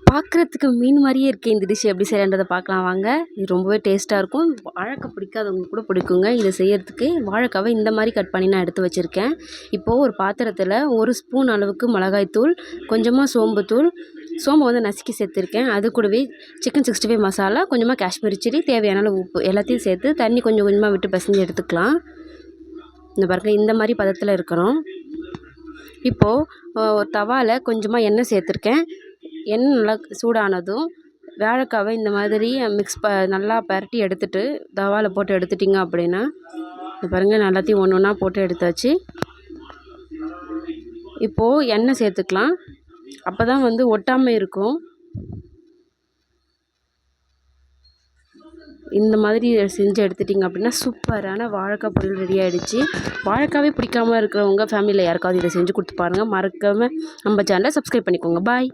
பார்க்குறதுக்கு மீன் மாதிரியே இருக்கே இந்த டிஷ் எப்படி செய்யலான்றதை பார்க்கலாம் வாங்க. இது ரொம்பவே டேஸ்ட்டாக இருக்கும். வாழைக்காய் பிடிக்காதவங்க கூட பிடிக்குங்க. இதை செய்யறதுக்கு வாழைக்காவை இந்த மாதிரி கட் பண்ணி நான் எடுத்து வச்சுருக்கேன். இப்போது ஒரு பாத்திரத்தில் 1 ஸ்பூன் அளவுக்கு மிளகாய்த்தூள், கொஞ்சமாக சோம்புத்தூள், சோம்பை வந்து நசுக்கி சேர்த்துருக்கேன். அது கூடவே சிக்கன் 65 மசாலா, கொஞ்சமாக காஷ்மீரி சில்லி, தேவையான அளவு உப்பு எல்லாத்தையும் சேர்த்து தண்ணி கொஞ்சம் கொஞ்சமாக விட்டு பிசைஞ்சு எடுத்துக்கலாம். இந்த பாருங்க இந்த மாதிரி பதத்தில் இருக்கணும். இப்போது ஒரு தவாவில் கொஞ்சமாக எண்ணெய் சேர்த்துருக்கேன். எண்ணெய் நல்லா சூடானதும் வாழைக்காவை இந்த மாதிரி நல்லா பரட்டி எடுத்துட்டு தவாவில் போட்டு எடுத்துட்டிங்க அப்படின்னா, இது பாருங்கள் எல்லாத்தையும் ஒன்று ஒன்றா போட்டு எடுத்தாச்சு. இப்போது எண்ணெய் சேர்த்துக்கலாம். அப்போ தான் வந்து ஒட்டாமல் இருக்கும். இந்த மாதிரி செஞ்சு எடுத்துட்டிங்க அப்படின்னா சூப்பரான வாழைக்காய் பொரியல் ரெடி ஆகிடுச்சு. வாழைக்காவே பிடிக்காமல் இருக்கிறவங்க ஃபேமிலியில் யாருக்காவது இதை செஞ்சு கொடுத்து பாருங்கள். மறக்காமல் நம்ம சேனலை சப்ஸ்கிரைப் பண்ணிக்கோங்க. பாய்.